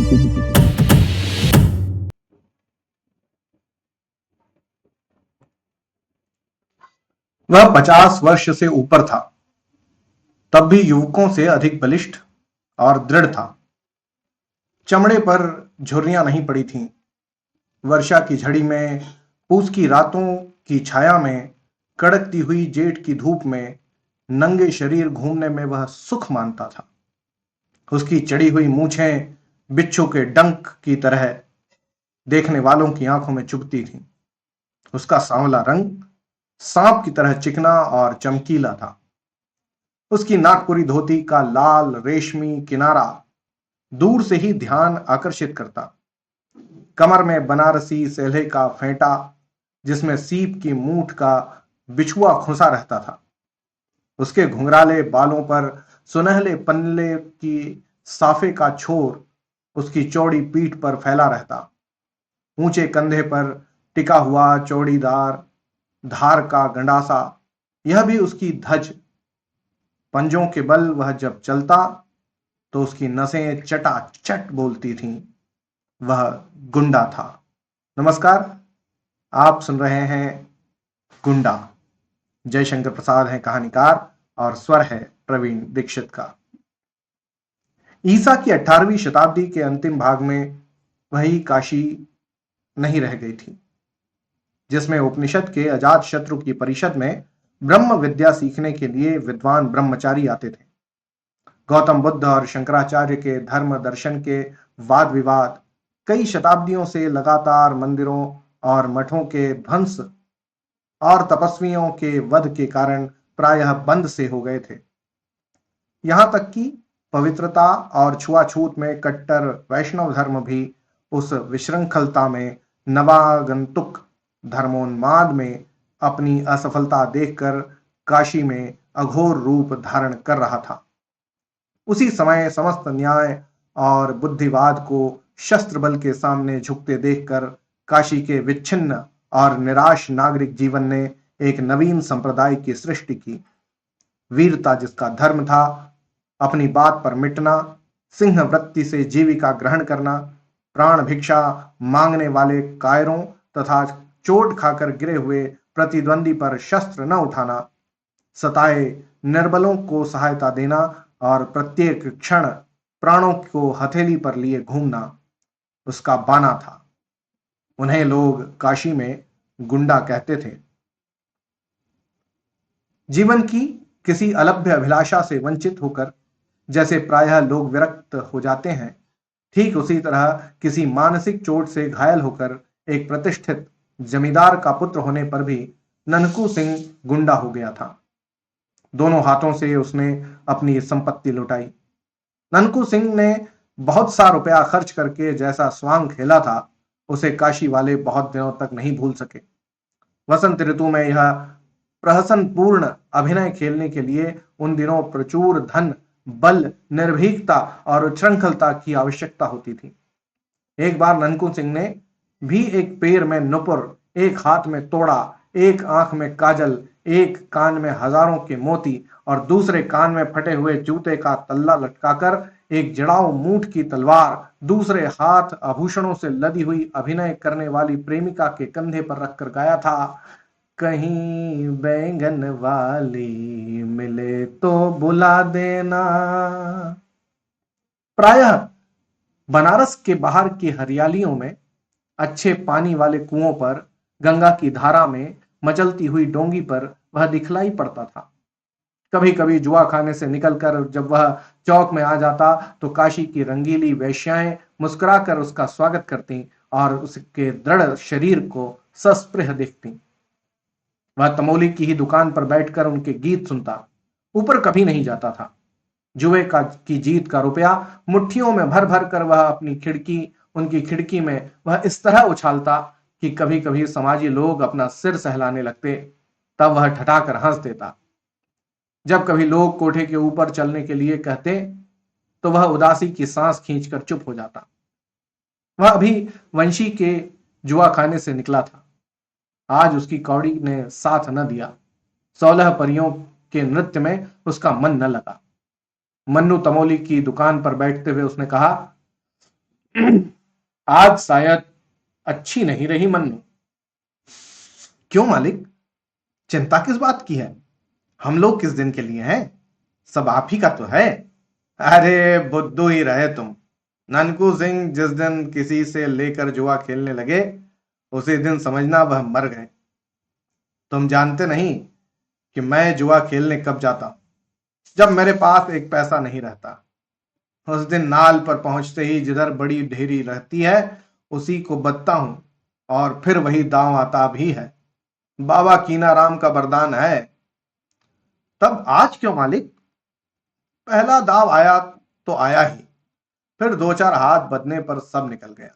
वह 50 वर्ष से ऊपर था, तब भी युवकों से अधिक बलिष्ठ और दृढ़ था। चमड़े पर झुर्रियां नहीं पड़ी थीं। वर्षा की झड़ी में, पूस की रातों की छाया में, कड़कती हुई जेठ की धूप में नंगे शरीर घूमने में वह सुख मानता था। उसकी चढ़ी हुई मूछें बिच्छू के डंक की तरह देखने वालों की आंखों में चुभती थीं। उसका सांवला रंग सांप की तरह चिकना और चमकीला था। उसकी नागपुरी धोती का लाल रेशमी किनारा दूर से ही ध्यान आकर्षित करता। कमर में बनारसी सेल्हे का फेंटा, जिसमें सीप की मूठ का बिछुआ खुंसा रहता था। उसके घुंघराले बालों पर सुनहले पन्ने की साफे का छोर उसकी चौड़ी पीठ पर फैला रहता। ऊंचे कंधे पर टिका हुआ चौड़ीदार धार का गंडासा, यह भी उसकी धज। पंजों के बल वह जब चलता तो उसकी नसें चटाचट बोलती थीं। वह गुंडा था। नमस्कार, आप सुन रहे हैं गुंडा। जयशंकर प्रसाद हैं कहानीकार और स्वर है प्रवीण दीक्षित का। ईसा की 18वीं शताब्दी के अंतिम भाग में वही काशी नहीं रह गई थी, जिसमें उपनिषद के अजात शत्रु की परिषद में ब्रह्म विद्या सीखने के लिए विद्वान ब्रह्मचारी आते थे। गौतम बुद्ध और शंकराचार्य के धर्म दर्शन के वाद विवाद कई शताब्दियों से लगातार मंदिरों और मठों के ध्वंस और तपस्वियों के वध के कारण प्रायः बंद से हो गए थे। यहां तक कि पवित्रता और छुआछूत में कट्टर वैष्णव धर्म भी उस विशृंखलता में, नवागंतुक धर्मोन्माद में अपनी असफलता देखकर काशी में अघोर रूप धारण कर रहा था। उसी समय समस्त न्याय और बुद्धिवाद को शस्त्र बल के सामने झुकते देखकर काशी के विच्छिन्न और निराश नागरिक जीवन ने एक नवीन संप्रदाय की सृष्टि की। वीरता जिसका धर्म था, अपनी बात पर मिटना, सिंह वृत्ति से जीविका ग्रहण करना, प्राण भिक्षा मांगने वाले कायरों तथा चोट खाकर गिरे हुए प्रतिद्वंदी पर शस्त्र न उठाना, सताए निर्बलों को सहायता देना और प्रत्येक क्षण प्राणों को हथेली पर लिए घूमना उसका बाना था। उन्हें लोग काशी में गुंडा कहते थे। जीवन की किसी अलभ्य अभिलाषा से वंचित होकर जैसे प्रायः लोग विरक्त हो जाते हैं, ठीक उसी तरह किसी मानसिक चोट से घायल होकर एक प्रतिष्ठित जमींदार का पुत्र होने पर भी ननकू सिंह गुंडा हो गया था। दोनों हाथों से उसने अपनी संपत्ति लुटाई। ननकू सिंह ने बहुत सा रुपया खर्च करके जैसा स्वांग खेला था, उसे काशी वाले बहुत दिनों तक नहीं भूल सके। वसंत ऋतु में यह प्रहसनपूर्ण अभिनय खेलने के लिए उन दिनों प्रचुर धन, बल, निर्भीकता और उच्छृंखलता की आवश्यकता होती थी। एक बार ननकू सिंह ने भी एक पैर में नुपुर, एक हाथ में तोड़ा, एक आंख में काजल, एक कान में हजारों के मोती और दूसरे कान में फटे हुए जूते का तल्ला लटकाकर एक जड़ाऊ मूठ की तलवार दूसरे हाथ आभूषणों से लदी हुई अभिनय करने वाली प्रेमिका के कंधे पर रखकर गाया था, कहीं बैंगन वाली मिले तो बुला देना। प्रायः बनारस के बाहर की हरियालियों में, अच्छे पानी वाले कुओं पर, गंगा की धारा में, मचलती हुई डोंगी पर वह दिखलाई पड़ता था। कभी कभी जुआ खाने से निकलकर जब वह चौक में आ जाता तो काशी की रंगीली वेश्याएं मुस्कुराकर उसका स्वागत करती और उसके दृढ़ शरीर को सस्पृह देखती। वह तमोली की ही दुकान पर बैठकर उनके गीत सुनता, ऊपर कभी नहीं जाता था। जुए की जीत का रुपया मुट्ठियों में भर भर कर वह उनकी खिड़की में वह इस तरह उछालता कि कभी कभी समाजी लोग अपना सिर सहलाने लगते। तब वह ठठाकर हंस देता। जब कभी लोग कोठे के ऊपर चलने के लिए कहते तो वह उदासी की सांस खींचकर चुप हो जाता। वह अभी वंशी के जुआ खाने से निकला था। आज उसकी कौड़ी ने साथ न दिया। 16 परियों के नृत्य में उसका मन न लगा। मन्नू तमोली की दुकान पर बैठते हुए उसने कहा, आज शायद अच्छी नहीं रही मन्नू। क्यों मालिक, चिंता किस बात की है? हम लोग किस दिन के लिए हैं? सब आप ही का तो है। अरे बुद्धू ही रहे तुम। ननकू सिंह जिस दिन किसी से लेकर जुआ खेलने लगे, उसी दिन समझना वह मर गए। तुम जानते नहीं कि मैं जुआ खेलने कब जाता? जब मेरे पास एक पैसा नहीं रहता। उस दिन नाल पर पहुंचते ही जिधर बड़ी ढेरी रहती है, उसी को बदता हूं, और फिर वही दांव आता भी है। बाबा कीनाराम का वरदान है। तब आज क्यों मालिक? पहला दाव आया तो आया ही, फिर दो चार हाथ बदने पर सब निकल गया।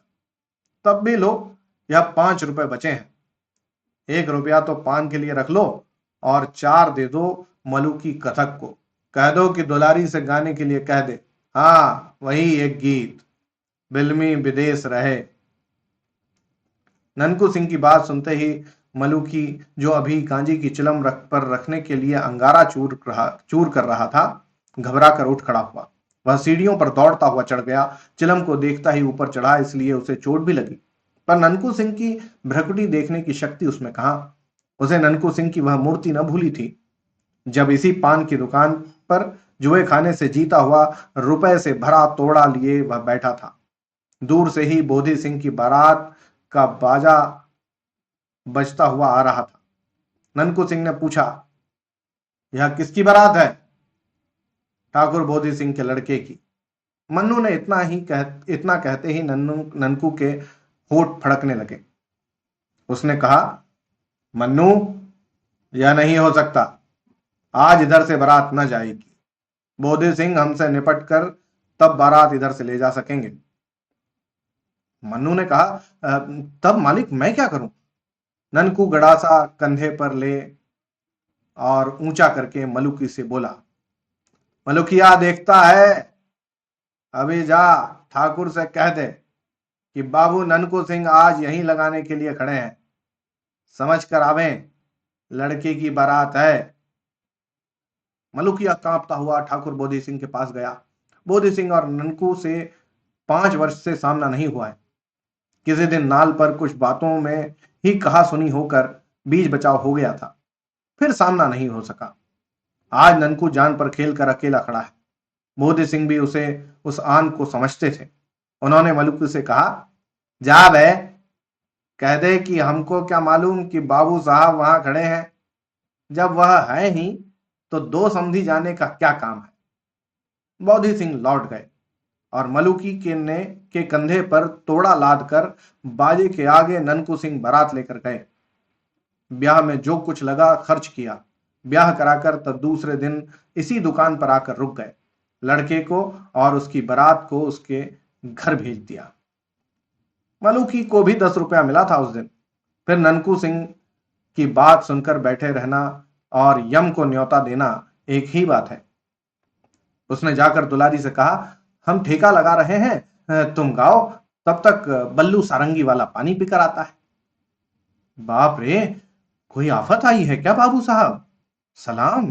तब भी लो, यह 5 रुपए बचे हैं। 1 रुपया तो पान के लिए रख लो, और 4 दे दो मलू की कथक को। कह दो कि दुलारी से गाने के लिए कह दे। हाँ, वही एक गीत, बिल्मी विदेश रहे। ननकू सिंह की बात सुनते ही मलू की, जो अभी गांजी की चिलम पर रखने के लिए अंगारा चूर कर रहा था, घबरा कर उठ खड़ा हुआ। वह सीढ़ियों पर दौड़ता हुआ चढ़ गया। चिलम को देखता ही ऊपर चढ़ा, इसलिए उसे चोट भी लगी। पर ननकू सिंह की भ्रकुटी देखने की शक्ति उसमें कहां। उसे ननकू सिंह की वह मूर्ति न भूली थी, जब इसी पान की दुकान पर जुए खाने से जीता हुआ रुपए से भरा तोड़ा लिए वह बैठा था। दूर से ही बोधी सिंह की बारात का बाजा बजता हुआ आ रहा था। ननकू सिंह ने पूछा, यह किसकी बारात है? ठाकुर बोधी सिंह के लड़के की। मन्नू ने इतना कहते ही ननकू के होठ फड़कने लगे। उसने कहा, मन्नू, यह नहीं हो सकता। आज इधर से बारात न जाएगी। बोधी सिंह हमसे निपट कर तब बारात इधर से ले जा सकेंगे। मन्नू ने कहा, तब मालिक मैं क्या करूं? ननकू गड़ासा कंधे पर ले और ऊंचा करके मलुकी से बोला, मलुकिया देखता है? अभी जा ठाकुर से कह दे कि बाबू ननकू सिंह आज यहीं लगाने के लिए खड़े हैं। समझ कर आवें, लड़के की बारात है। मलुकिया कांपता हुआ ठाकुर बोधी सिंह के पास गया। बोधी सिंह और ननकू से 5 वर्ष से सामना नहीं हुआ है। किसी दिन नाल पर कुछ बातों में ही कहा सुनी होकर बीच बचाव हो गया था, फिर सामना नहीं हो सका। आज ननकू जान पर खेल कर अकेला खड़ा है। बोधी सिंह भी उसे उस आन को समझते थे। उन्होंने मलुकू से कहा, जा बे, कह दे कि हमको क्या मालूम कि बाबू साहब वहां खड़े हैं। जब वह है ही तो दो समधी जाने का क्या काम है। बोधी सिंह लौट गए और मलुकी के कंधे पर तोड़ा लाद कर बाजे के आगे ननकू सिंह बारात लेकर गए। ब्याह में जो कुछ लगा खर्च किया। ब्याह कराकर तब दूसरे दिन इसी दुकान पर आकर रुक गए। लड़के को और उसकी बारात को उसके घर भेज दिया। मलुकी को भी 10 रुपया मिला था उस दिन। फिर ननकू सिंह की बात सुनकर बैठे रहना और यम को न्योता देना एक ही बात है। उसने जाकर दुलारी से कहा, हम ठेका लगा रहे हैं, तुम गाओ, तब तक बल्लू सारंगी वाला पानी पीकर आता है। बाप रे, कोई आफत आई है क्या बाबू साहब? सलाम,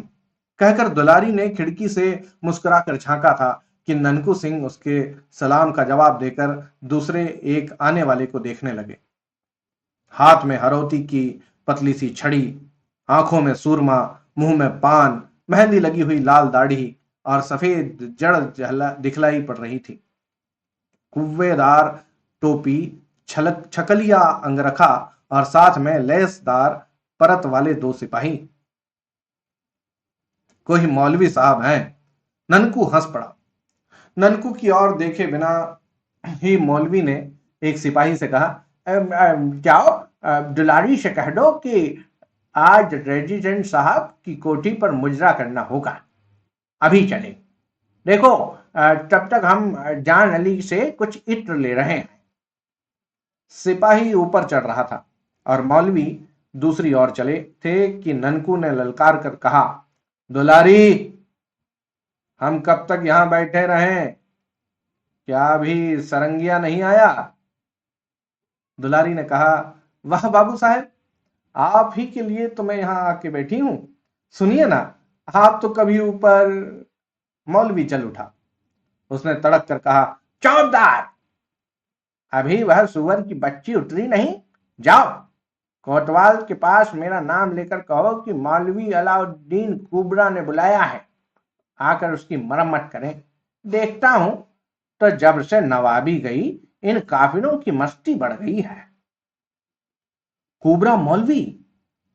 कहकर दुलारी ने खिड़की से मुस्कुराकर झांका था कि ननकू सिंह उसके सलाम का जवाब देकर दूसरे एक आने वाले को देखने लगे। हाथ में हरौती की पतली सी छड़ी, आंखों में सुरमा, मुंह में पान, मेहंदी लगी हुई लाल दाढ़ी और सफेद जड़ दिखलाई पड़ रही थी। कुव्वेदार टोपी, छकलिया अंगरखा और साथ में लेसदार परत वाले 2 सिपाही। कोई मौलवी साहब हैं? ननकू हंस पड़ा। ननकू की ओर देखे बिना ही मौलवी ने एक सिपाही से कहा, जाओ, दुलारी से कह दो कि आज रेजिडेंट साहब की कोठी पर मुजरा करना होगा। अभी चले। देखो, तब तक हम जान अली से कुछ इत्र ले रहे हैं। सिपाही ऊपर चढ़ रहा था और मौलवी दूसरी ओर चले थे कि ननकू ने ललकार कर कहा, दुलारी, हम कब तक यहां बैठे रहें? क्या अभी सरंगिया नहीं आया? दुलारी ने कहा, वाह बाबू साहब, आप ही के लिए तो मैं यहां आके बैठी हूं। सुनिए ना, आप तो कभी ऊपर। मौलवी चल उठा। उसने तड़क कर कहा, चौबदार, अभी वह सुअर की बच्ची उतरी नहीं। जाओ कोतवाल के पास मेरा नाम लेकर कहो कि मौलवी अलाउद्दीन कुबरा ने बुलाया है, आकर उसकी मरम्मत करें। देखता हूं तो जब से नवाबी गई इन काफिरों की मस्ती बढ़ गई है। कुबरा मौलवी,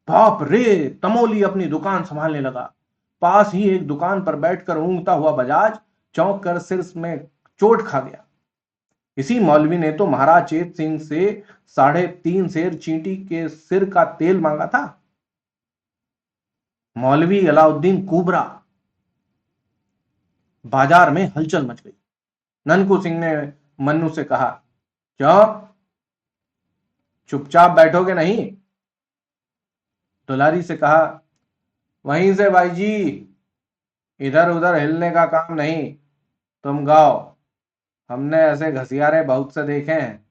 बाप रे! तमोली अपनी दुकान संभालने लगा। पास ही एक दुकान पर बैठकर ऊँगता हुआ बजाज चौंक कर सिर में चोट खा गया। इसी मौलवी ने तो महाराज चेत सिंह से 3.5 सेर चींटी के सिर का तेल मांगा था। मौलवी अलाउद्दीन कुबरा। बाजार में हलचल मच गई। ननकू सिंह ने मन्नू से कहा, क्यों चुपचाप बैठोगे नहीं? दुलारी से कहा, वहीं से भाई जी, इधर उधर हिलने का काम नहीं। तुम गाओ, हमने ऐसे घसियारे बहुत से देखे हैं।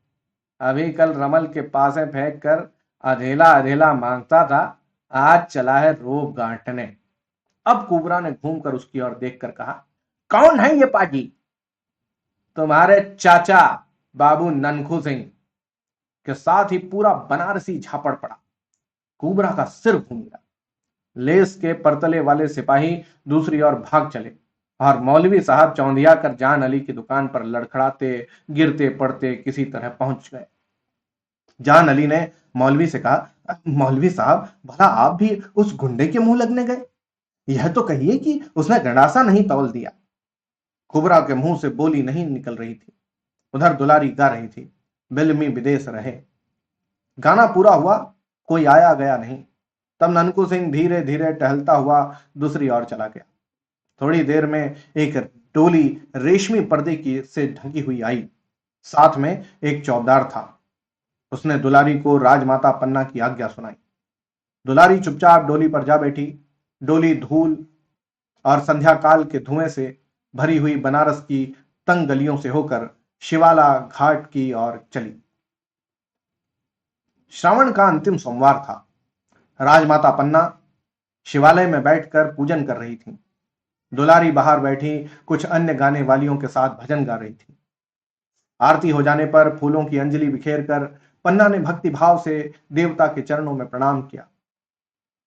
अभी कल रमल के पासे फेंक कर अधेला अधेला मांगता था, आज चला है रोब गांठने। अब कुबरा ने घूमकर उसकी ओर देखकर कहा, कौन है ये पाजी? तुम्हारे चाचा बाबू ननकू सिंह। के साथ ही पूरा बनारसी झापड़ पड़ा। कुबरा का सिर घूम गया। लेस के परतले वाले सिपाही दूसरी ओर भाग चले और मौलवी साहब चौंधिया कर जान अली की दुकान पर लड़खड़ाते गिरते पड़ते किसी तरह पहुंच गए। जान अली ने मौलवी से कहा, मौलवी साहब, भला आप भी उस गुंडे के मुंह लगने गए? यह तो कहिए कि उसने गंडासा नहीं तौल दिया। कुबरा के मुंह से बोली नहीं निकल रही थी। उधर दुलारी गा रही थी, बिलमी विदेश रहे। गाना पूरा हुआ, कोई आया गया नहीं। तब ननकू सिंह धीरे धीरे टहलता हुआ दूसरी ओर चला गया। थोड़ी देर में एक डोली रेशमी पर्दे की से ढकी हुई आई। साथ में एक चौबदार था। उसने दुलारी को राजमाता पन्ना की आज्ञा सुनाई। दुलारी चुपचाप डोली पर जा बैठी। डोली धूल और संध्या काल के धुएं से भरी हुई बनारस की तंग गलियों से होकर शिवाला घाट की ओर चली। श्रावण का अंतिम सोमवार था। राजमाता पन्ना शिवालय में बैठकर पूजन कर रही थी। दुलारी बाहर बैठी कुछ अन्य गाने वालियों के साथ भजन गा रही थी। आरती हो जाने पर फूलों की अंजलि बिखेर कर पन्ना ने भक्ति भाव से देवता के चरणों में प्रणाम किया।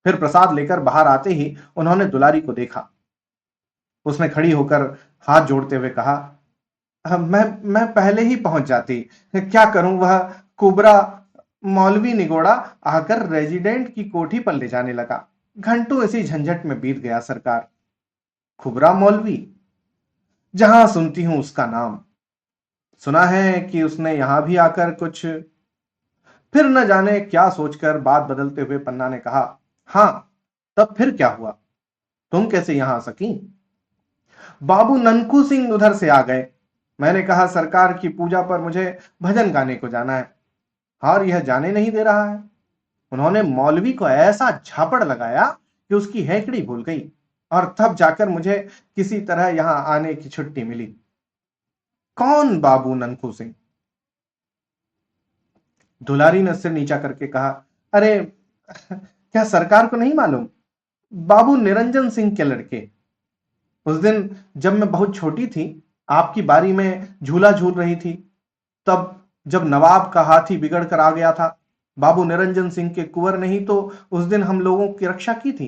फिर प्रसाद लेकर बाहर आते ही उन्होंने दुलारी को देखा। उसने खड़ी होकर हाथ जोड़ते हुए कहा, मैं पहले ही पहुंच जाती, क्या करूं, वह कुबरा मौलवी निगोड़ा आकर रेजिडेंट की कोठी पर ले जाने लगा। घंटों इसी झंझट में बीत गया सरकार। कुबरा मौलवी, जहां सुनती हूं उसका नाम। सुना है कि उसने यहां भी आकर कुछ। फिर न जाने क्या सोचकर बात बदलते हुए पन्ना ने कहा, हां, तब फिर क्या हुआ? तुम कैसे यहां आ सकी? बाबू ननकू सिंह उधर से आ गए। मैंने कहा सरकार की पूजा पर मुझे भजन गाने को जाना है, और यह जाने नहीं दे रहा है। उन्होंने मौलवी को ऐसा झापड़ लगाया कि उसकी हैकड़ी भूल गई, और तब जाकर मुझे किसी तरह यहां आने की छुट्टी मिली। कौन बाबू ननकू सिंह? दुलारी ने सिर नीचा करके कहा, अरे क्या सरकार को नहीं मालूम? बाबू निरंजन सिंह के लड़के। उस दिन जब मैं बहुत छोटी थी, आपकी बारी में झूला झूल रही थी, तब जब नवाब का हाथी बिगड़ कर आ गया था, बाबू निरंजन सिंह के कुंवर ने ही तो उस दिन हम लोगों की रक्षा की थी।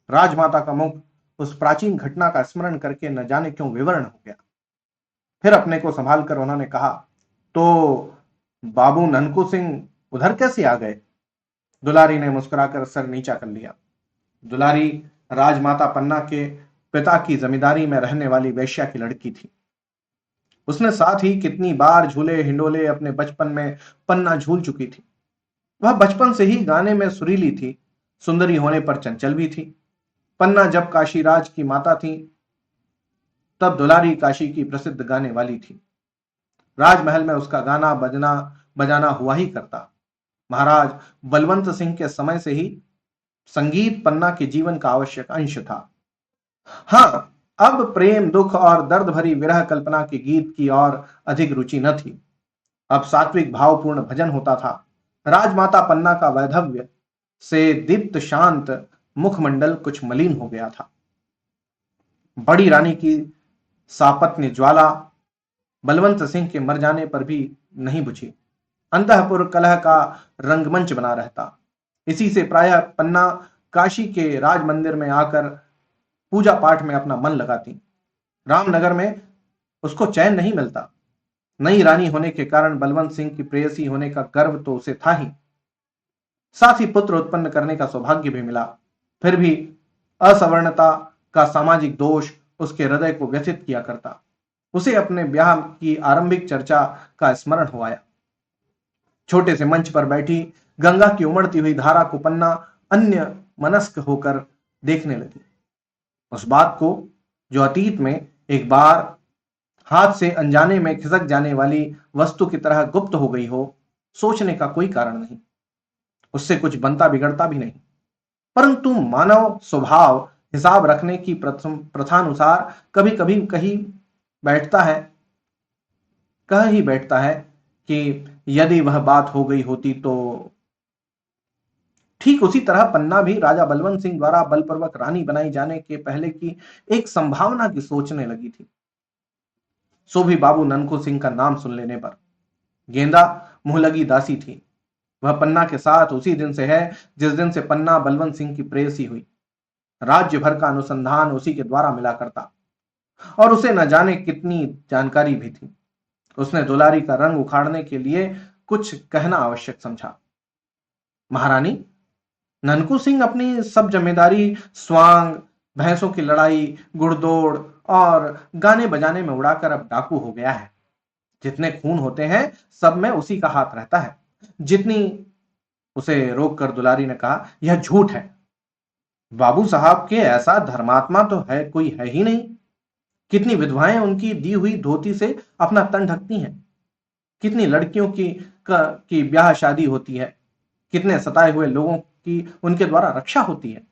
राजमाता का मुख उस प्राचीन घटना का स्मरण करके न जाने क्यों विवरण हो गया। फिर अपने को संभाल कर उन्होंने कहा, तो बाबू ननकू सिंह उधर कैसे आ गए? दुलारी ने मुस्कुराकर सर नीचा कर लिया। दुलारी राजमाता पन्ना के पिता की जमींदारी में रहने वाली वेश्या की लड़की थी। उसने साथ ही कितनी बार झूले हिंडोले अपने बचपन में पन्ना झूल चुकी थी। वह बचपन से ही गाने में सुरीली थी, सुंदरी होने पर चंचल भी थी। पन्ना जब काशीराज की माता थी, तब दुलारी काशी की प्रसिद्ध गाने वाली थी। राजमहल में उसका गाना बजाना हुआ ही करता। महाराज बलवंत सिंह के समय से ही संगीत पन्ना के जीवन का आवश्यक अंश था। हां, अब प्रेम दुख और दर्द भरी विरह कल्पना के गीत की और अधिक रुचि न थी। अब सात्विक भावपूर्ण भजन होता था। राजमाता पन्ना का वैधव्य से दीप्त शांत मुखमंडल कुछ मलिन हो गया था। बड़ी रानी की सापत्नी ज्वाला बलवंत सिंह के मर जाने पर भी नहीं बुझी। अंतःपुर कलह का रंगमंच बना रहता। इसी से प्रायः पन्ना काशी के राज मंदिर में आकर पूजा पाठ में अपना मन लगाती। रामनगर में उसको चैन नहीं मिलता। नई रानी होने के कारण बलवंत सिंह की प्रेयसी होने का गर्व तो उसे था ही, साथ ही पुत्र उत्पन्न करने का सौभाग्य भी मिला। फिर भी असवर्णता का सामाजिक दोष उसके हृदय को व्यथित किया करता। उसे अपने ब्याह की आरंभिक चर्चा का स्मरण हो आया। छोटे से मंच पर बैठी गंगा की उमड़ती हुई धारा को पन्ना अन्य मनस्क होकर देखने लगी। उस बात को जो अतीत में एक बार हाथ से अनजाने में खिसक जाने वाली वस्तु की तरह गुप्त हो गई हो, सोचने का कोई कारण नहीं। उससे कुछ बनता बिगड़ता भी नहीं, परंतु मानव स्वभाव हिसाब रखने की प्रथानुसार कभी कभी कह ही बैठता है कि यदि वह बात हो गई होती तो। ठीक उसी तरह पन्ना भी राजा बलवंत सिंह द्वारा बलपूर्वक रानी बनाई जाने के पहले की एक संभावना की सोचने लगी थी। सो भी बाबू ननकू सिंह का नाम सुन लेने पर। गेंदा मुंहलगी दासी थी। वह पन्ना के साथ उसी दिन से है जिस दिन से पन्ना बलवंत सिंह की प्रेयसी हुई। राज्य भर का अनुसंधान उसी के द्वारा मिला करता और उसे न जाने कितनी जानकारी भी थी। उसने दुलारी का रंग उखाड़ने के लिए कुछ कहना आवश्यक समझा। महारानी, ननकू सिंह अपनी सब जिम्मेदारी स्वांग, भैंसों की लड़ाई, घुड़दौड़ और गाने बजाने में उड़ाकर अब डाकू हो गया है। जितने खून होते हैं सब में उसी का हाथ रहता है। जितनी उसे रोककर दुलारी ने कहा, यह झूठ है। बाबू साहब के ऐसा धर्मात्मा तो है कोई है ही नहीं। कितनी विधवाएं उनकी दी हुई धोती से अपना तन ढकती हैं। कितनी लड़कियों की ब्याह शादी होती है। कितने सताए हुए लोगों की उनके द्वारा रक्षा होती है।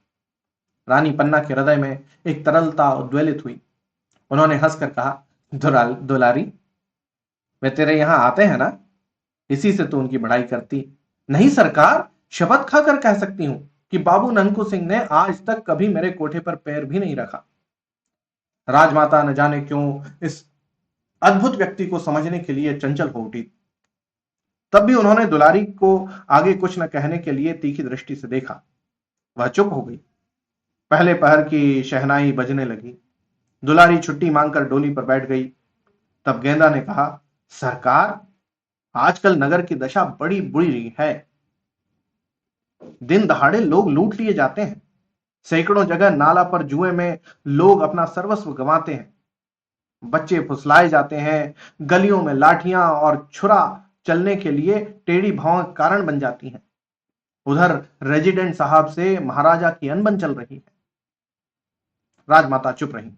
रानी पन्ना के हृदय में एक तरलता उद्वेलित हुई। उन्होंने हंसकर कहा, दुलारी, वे तेरे यहां आते हैं ना, इसी से तो उनकी बढ़ाई करती। नहीं सरकार, शपथ खाकर कह सकती हूं कि बाबू ननकू सिंह ने आज तक कभी मेरे कोठे पर पैर भी नहीं रखा। राजमाता न जाने क्यों इस अद्भुत व्यक्ति को समझने के लिए चंचल हो उठी। तब भी उन्होंने दुलारी को आगे कुछ न कहने के लिए तीखी दृष्टि से देखा। वह चुप हो गई। पहले पहर की शहनाई बजने लगी। दुलारी छुट्टी मांगकर डोली पर बैठ गई। तब गेंदा ने कहा, सरकार, आजकल नगर की दशा बड़ी बुरी है। दिन दहाड़े लोग लूट लिए जाते हैं। सैकड़ों जगह नाला पर जुए में लोग अपना सर्वस्व गंवाते हैं। बच्चे फुसलाए जाते हैं। गलियों में लाठियां और छुरा चलने के लिए टेढ़ी भौं कारण बन जाती हैं। उधर रेजिडेंट साहब से महाराजा की अनबन चल रही है। राजमाता चुप रही।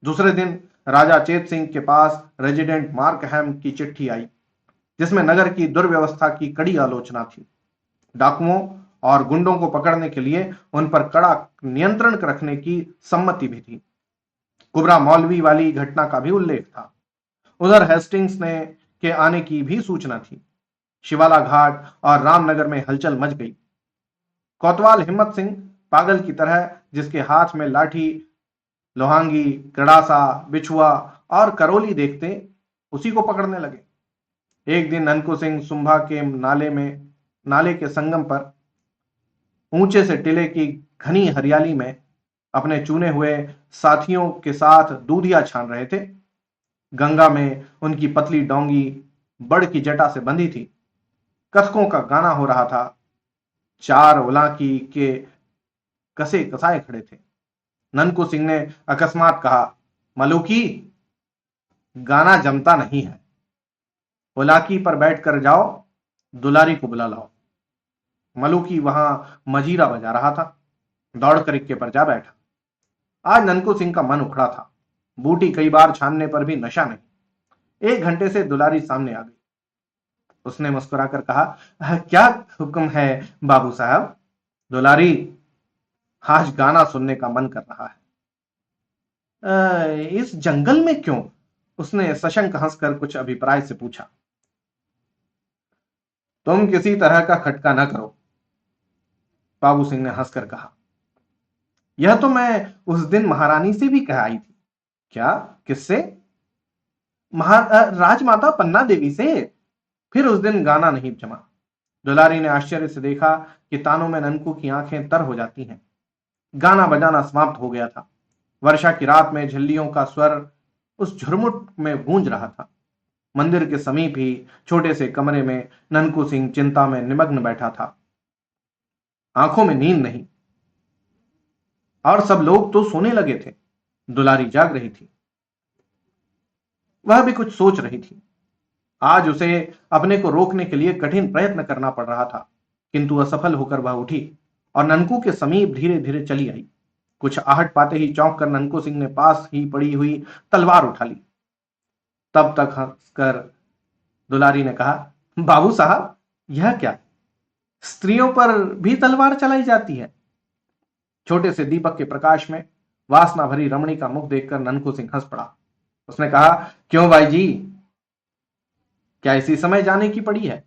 दूसरे दिन राजा चेत सिंह के पास रेजिडेंट मार्कहैम की चिट्ठी आई, जिसमें नगर की दुर्व्यवस्था की कड़ी आलोचना थी। डाकुओं और गुंडों को पकड़ने के लिए उन पर कड़ा नियंत्रण रखने की सम्मति भी थी। कुबरा मौलवी वाली घटना का भी उल्लेख था। उधर हेस्टिंग्स ने के आने की भी सूचना थी। शिवाला घाट और रामनगर में हलचल मच गई। कोतवाल हिम्मत सिंह पागल की तरह, जिसके हाथ में लाठी, लोहांगी, कड़ासा, बिछुआ और करोली देखते उसी को पकड़ने लगे। एक दिन ननकू सिंह सुंभा के नाले के संगम पर ऊंचे से टिले की घनी हरियाली में अपने चुने हुए साथियों के साथ दूधिया छान रहे थे। गंगा में उनकी पतली डोंगी बड़ की जटा से बंधी थी। कथकों का गाना हो रहा था। चार उलाकी के कसे कसाए खड़े थे। ननकू सिंह ने अकस्मात कहा, मलूकी, गाना जमता नहीं है। उलाकी पर बैठ कर जाओ, दुलारी को बुला लाओ। मलूकी वहां मजीरा बजा रहा था। दौड़कर इक्के पर जा बैठा। आज ननकू सिंह का मन उखड़ा था। बूटी कई बार छानने पर भी नशा नहीं। 1 घंटे से दुलारी सामने आ गई। उसने मुस्कुराकर कहा, क्या हुक्म है बाबू साहब? दुलारी, आज गाना सुनने का मन कर रहा है। इस जंगल में क्यों? उसने सशंक हंसकर कुछ अभिप्राय से पूछा। तुम किसी तरह का खटका न करो, बाबू सिंह ने हंसकर कहा। यह तो मैं उस दिन महारानी से भी कह आई थी। क्या? किससे? राजमाता पन्ना देवी से। फिर उस दिन गाना नहीं जमा। दुलारी ने आश्चर्य से देखा कि तानों में ननकू की आंखें तर हो जाती हैं। गाना बजाना समाप्त हो गया था। वर्षा की रात में झिल्लियों का स्वर उस झुरमुट में गूंज रहा था। मंदिर के समीप ही छोटे से कमरे में ननकू सिंह चिंता में निमग्न बैठा था। आंखों में नींद नहीं, और सब लोग तो सोने लगे थे। दुलारी जाग रही थी। वह भी कुछ सोच रही थी। आज उसे अपने को रोकने के लिए कठिन प्रयत्न करना पड़ रहा था, किंतु असफल होकर वह उठी और ननकू के समीप धीरे धीरे चली आई। कुछ आहट पाते ही चौंक कर ननकू सिंह ने पास ही पड़ी हुई तलवार उठा ली। तब तक हंसकर दुलारी ने कहा, बाबू साहब, यह क्या? स्त्रियों पर भी तलवार चलाई जाती है? छोटे से दीपक के प्रकाश में वासना भरी रमणी का मुख देखकर ननकू सिंह हंस पड़ा। उसने कहा, क्यों भाई जी, क्या इसी समय जाने की पड़ी है?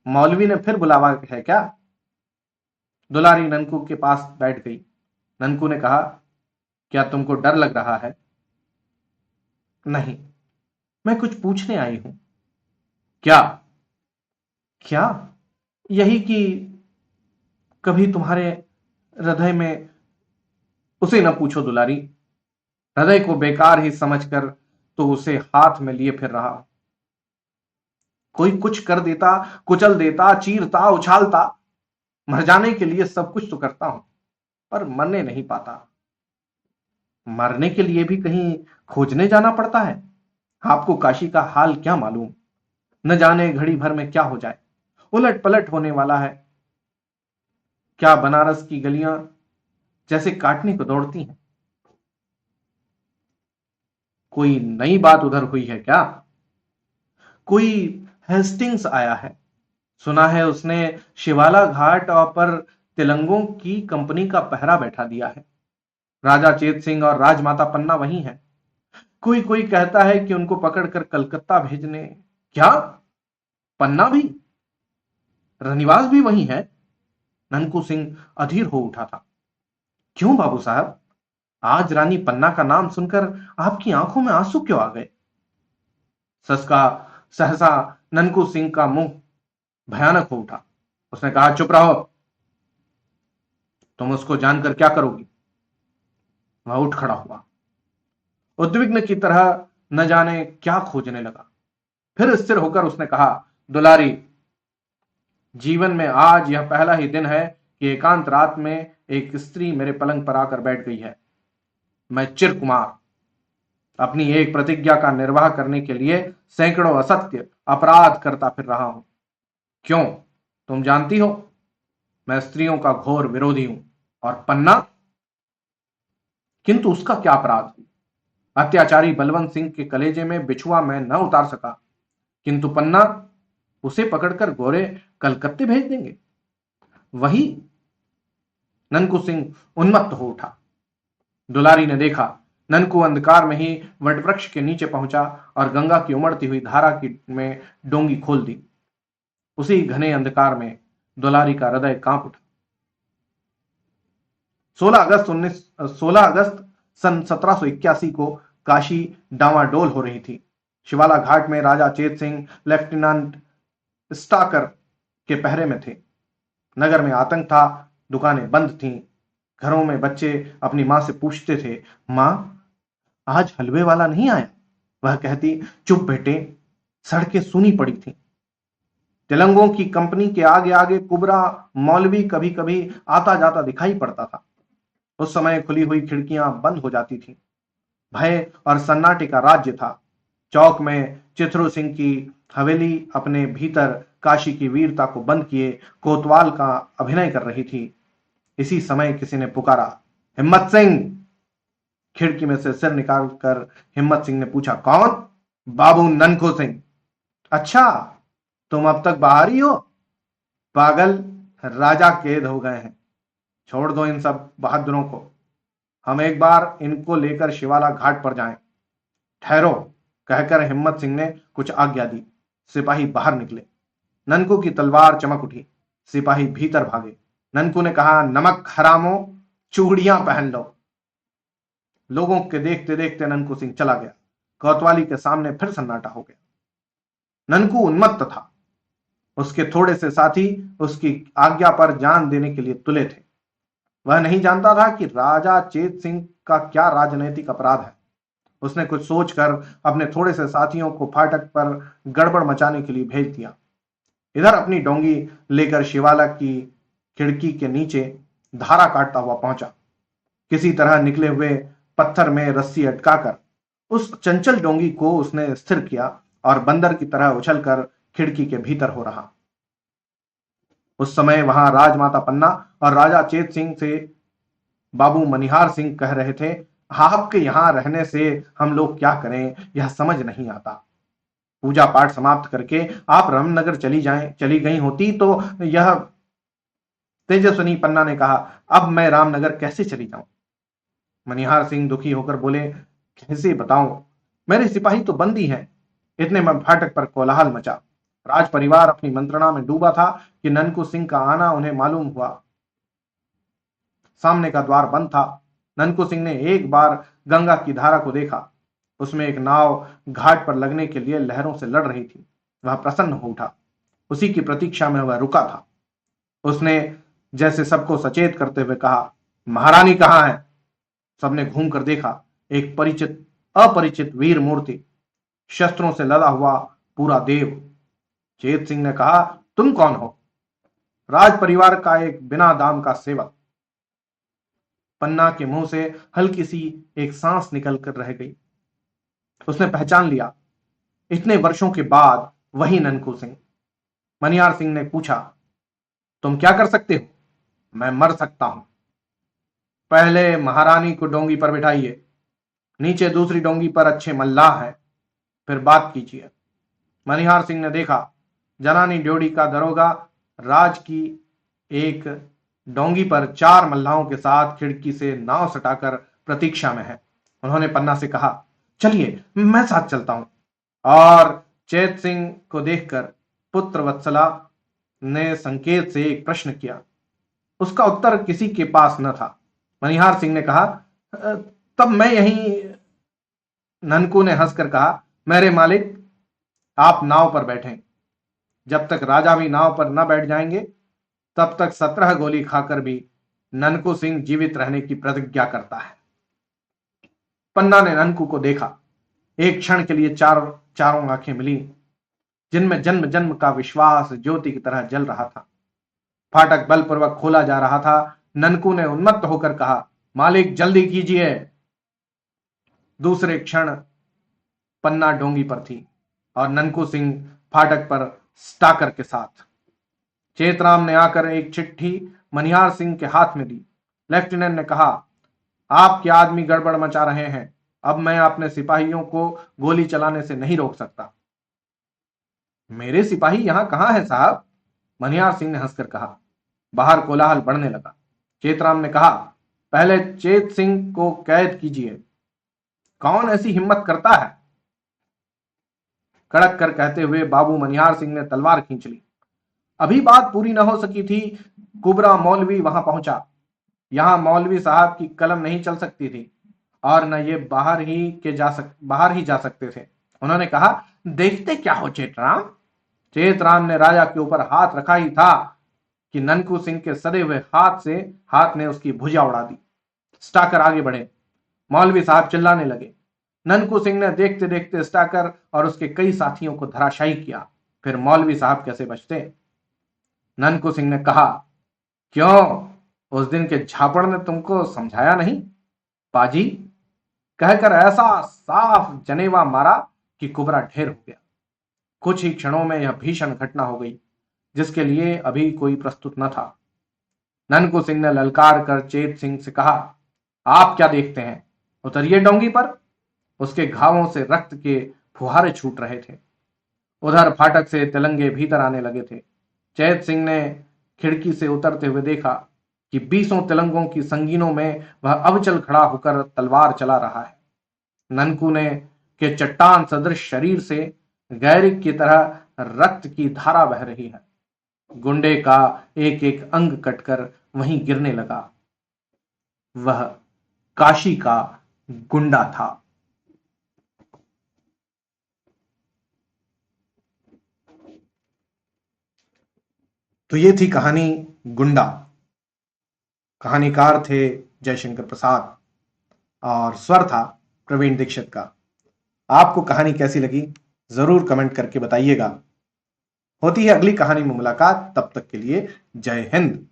मौलवी ने फिर बुलावा है क्या? दुलारी ननकू के पास बैठ गई। ननकू ने कहा, क्या तुमको डर लग रहा है? नहीं, मैं कुछ पूछने आई हूं। क्या? क्या? यही कि कभी तुम्हारे हृदय में, उसे न पूछो दुलारी। हृदय को बेकार ही समझकर तो उसे हाथ में लिए फिर रहा। कोई कुछ कर देता, कुचल देता, चीरता, उछालता। मर जाने के लिए सब कुछ तो करता हूं, पर मरने नहीं पाता। मरने के लिए भी कहीं खोजने जाना पड़ता है। आपको काशी का हाल क्या मालूम? न जाने घड़ी भर में क्या हो जाए। उलट पलट होने वाला है। क्या बनारस की गलियां जैसे काटने को दौड़ती हैं। कोई नई बात उधर हुई है क्या? कोई हेस्टिंग्स आया है। सुना है उसने शिवाला घाट और पर तिलंगों की कंपनी का पहरा बैठा दिया है। राजा चेत सिंह और राजमाता पन्ना वही है। कोई कोई कहता है कि उनको पकड़कर कलकत्ता भेजने। क्या? पन्ना भी? रनिवास भी वही है? ननकू सिंह अधीर हो उठा था। क्यों बाबू साहब, आज रानी पन्ना का नाम सुनकर आपकी आंखों में आंसू क्यों आ गए? ससका सहसा ननकू सिंह का मुंह भयानक हो उठा। उसने कहा, चुप रहो। तुम उसको जानकर क्या करोगी? वह उठ खड़ा हुआ, उद्विग्न की तरह न जाने क्या खोजने लगा। फिर स्थिर होकर उसने कहा, दुलारी, जीवन में आज यह पहला ही दिन है कि एकांत रात में एक स्त्री मेरे पलंग पर आकर बैठ गई है। मैं चिरकुमार अपनी एक प्रतिज्ञा का निर्वाह करने के लिए सैकड़ों असत्य अपराध करता फिर रहा हूं। क्यों? तुम जानती हो, मैं स्त्रियों का घोर विरोधी हूं। और पन्ना, किंतु उसका क्या अपराध? अत्याचारी बलवंत सिंह के कलेजे में बिछुआ मैं न उतार सका, किंतु पन्ना, उसे पकड़कर गोरे कलकत्ते भेज देंगे। वही? ननकू सिंह उन्मत्त हो उठा। दुलारी ने देखा, ननकू अंधकार में ही वटवृक्ष के नीचे पहुंचा और गंगा की उमड़ती हुई धारा की में डोंगी खोल दी। उसी घने अंधकार में दुलारी का हृदय कांप उठा। 16 अगस्त सन 1781 को काशी डावाडोल हो रही थी। शिवाला घाट में राजा चेत सिंह लेफ्टिनेंट स्टाकर के पहरे में थे। नगर में आतंक था। दुकानें बंद थीं। घरों में बच्चे अपनी मां से पूछते थे, मां, आज हलवे वाला नहीं आया? वह कहती, चुप बेटे, सड़कें सूनी पड़ी थीं। तेलंगों की कंपनी के आगे आगे कुबरा मौलवी कभी कभी आता जाता दिखाई पड़ता था। उस समय खुली हुई खिड़कियां बंद हो जाती थीं। भय और सन्नाटे का राज्य था। चौक में चिथरू सिंह की हवेली अपने भीतर काशी की वीरता को बंद किए कोतवाल का अभिनय कर रही थी। इसी समय किसी ने पुकारा, हिम्मत सिंह। खिड़की में से सिर निकालकर हिम्मत सिंह ने पूछा, कौन? बाबू ननकू सिंह। अच्छा, तुम अब तक बाहर ही हो? पागल, राजा कैद हो गए हैं। छोड़ दो इन सब बहादुरों को। हम एक बार इनको लेकर शिवाला घाट पर जाएं। ठहरो, कहकर हिम्मत सिंह ने कुछ आज्ञा दी। सिपाही बाहर निकले। ननकू की तलवार चमक उठी। सिपाही भीतर भागे। ननकू ने कहा, नमक हरामो, चूड़ियां पहन लो। लोगों के देखते देखते ननकू सिंह चला गया। कोतवाली के सामने फिर सन्नाटा हो गया। ननकू उन्मत्त था। उसके थोड़े से साथी उसकी आज्ञा पर जान देने के लिए तुले थे। वह नहीं जानता था कि राजा चेत सिंह का क्या राजनैतिक अपराध है। उसने कुछ सोचकर अपने थोड़े से साथियों को फाटक पर गड़बड़ मचाने के लिए भेज दिया। इधर अपनी डोंगी लेकर शिवाला की खिड़की के नीचे धारा काटता हुआ पहुंचा। किसी तरह निकले हुए पत्थर में रस्सी अटकाकर उस चंचल डोंगी को उसने स्थिर किया और बंदर की तरह उछलकर खिड़की के भीतर हो रहा। उस समय वहां राजमाता पन्ना और राजा चेत सिंह से बाबू मनिहार सिंह कह रहे थे, आपके यहां रहने से हम लोग क्या करें, यह समझ नहीं आता। पूजा पाठ समाप्त करके आप रामनगर चली गई होती तो यह। तेजस्विनी पन्ना ने कहा, अब मैं रामनगर कैसे चली जाऊं? मनिहार सिंह दुखी होकर बोले, कैसे बताऊं, मेरे सिपाही तो बंदी हैं। इतने में फाटक पर कोलाहल मचा। राज परिवार अपनी मंत्रणा में डूबा था कि ननकू सिंह का आना उन्हें मालूम हुआ। सामने का द्वार बंद था। ननकू सिंह ने एक बार गंगा की धारा को देखा। उसमें एक नाव घाट पर लगने के लिए लहरों से लड़ रही थी। वह प्रसन्न हो उठा। उसी की प्रतीक्षा में वह रुका था। उसने जैसे सबको सचेत करते हुए कहा, महारानी कहाँ है? सबने घूम कर देखा। एक अपरिचित वीर मूर्ति, शस्त्रों से लदा हुआ पूरा देव। चेत सिंह ने कहा, तुम कौन हो? राज परिवार का एक बिना दाम का सेवक। पन्ना के मुंह से हल्की सी एक सांस निकल कर रह गई। उसने पहचान लिया, इतने वर्षों के बाद वही ननकू सिंह। मनिहार सिंह ने पूछा, तुम क्या कर सकते हो? मैं मर सकता हूं। पहले महारानी को डोंगी पर बिठाइए, नीचे दूसरी डोंगी पर अच्छे मल्लाह है, फिर बात कीजिए। मनिहार सिंह ने देखा, जनानी ड्योढ़ी का दरोगा राज की एक डोंगी पर 4 मल्लाहों के साथ खिड़की से नाव सटाकर प्रतीक्षा में है। उन्होंने पन्ना से कहा, चलिए मैं साथ चलता हूं। और चेत सिंह को देखकर पुत्र वत्सला ने संकेत से एक प्रश्न किया। उसका उत्तर किसी के पास न था। मनिहार सिंह ने कहा, तब मैं यहीं। ननकू ने हंसकर कहा, मेरे मालिक, आप नाव पर बैठें। जब तक राजा भी नाव पर न बैठ जाएंगे तब तक 17 गोली खाकर भी ननकू सिंह जीवित रहने की प्रतिज्ञा करता है। पन्ना ने ननकू को देखा। एक क्षण के लिए चारों आंखें मिली, जिनमें जन्म जन्म का विश्वास ज्योति की तरह जल रहा था। फाटक बलपूर्वक खोला जा रहा था। ननकू ने उन्मत्त होकर कहा, मालिक जल्दी कीजिए। दूसरे क्षण पन्ना डोंगी पर थी और ननकू सिंह फाटक पर स्टाकर के साथ। चेतराम ने आकर एक चिट्ठी मनिहार सिंह के हाथ में दी। लेफ्टिनेंट ने कहा, आपके आदमी गड़बड़ मचा रहे हैं। अब मैं अपने सिपाहियों को गोली चलाने से नहीं रोक सकता। मेरे सिपाही यहां कहां है साहब? मनिहार सिंह ने हंसकर कहा। बाहर कोलाहल बढ़ने लगा। चेतराम ने कहा, पहले चेत सिंह को कैद कीजिए। कौन ऐसी हिम्मत करता है? कड़क कर कहते हुए बाबू मनिहार सिंह ने तलवार खींच ली। अभी बात पूरी न हो सकी थी, कुबरा मौलवी वहां पहुंचा। यहां मौलवी साहब की कलम नहीं चल सकती थी और न ये बाहर ही जा सकते थे। उन्होंने कहा, देखते क्या हो चेतराम? चेतराम ने राजा के ऊपर हाथ रखा ही था कि ननकू सिंह के सदे हुए हाथ ने उसकी भुजा उड़ा दी। स्टाकर आगे बढ़े। मौलवी साहब चिल्लाने लगे। ननकू सिंह ने देखते देखते स्टाकर और उसके कई साथियों को धराशायी किया। फिर मौलवी साहब कैसे बचते? ननकू सिंह ने कहा, क्यों, उस दिन के झापड़ ने तुमको समझाया नहीं पाजी? कहकर ऐसा साफ जनेवा मारा कि कुबरा ढेर हो गया। कुछ ही क्षणों में यह भीषण घटना हो गई जिसके लिए अभी कोई प्रस्तुत न था। ननकू सिंह ने ललकार कर चेत सिंह से कहा, आप क्या देखते हैं, उतरिए डोंगी पर। उसके घावों से रक्त के फुहारे छूट रहे थे। उधर फाटक से तिलंगे भीतर आने लगे थे। चैत सिंह ने खिड़की से उतरते हुए देखा कि 20 तिलंगों की संगीनों में वह अबचल खड़ा होकर तलवार चला रहा है। ननकू ने के चट्टान सदृश शरीर से गैरिक की तरह रक्त की धारा बह रही है। गुंडे का एक एक अंग कटकर वहीं गिरने लगा। वह काशी का गुंडा था। तो ये थी कहानी गुंडा। कहानीकार थे जयशंकर प्रसाद और स्वर था प्रवीण दीक्षित का। आपको कहानी कैसी लगी जरूर कमेंट करके बताइएगा। होती है अगली कहानी में मुलाकात, तब तक के लिए जय हिंद।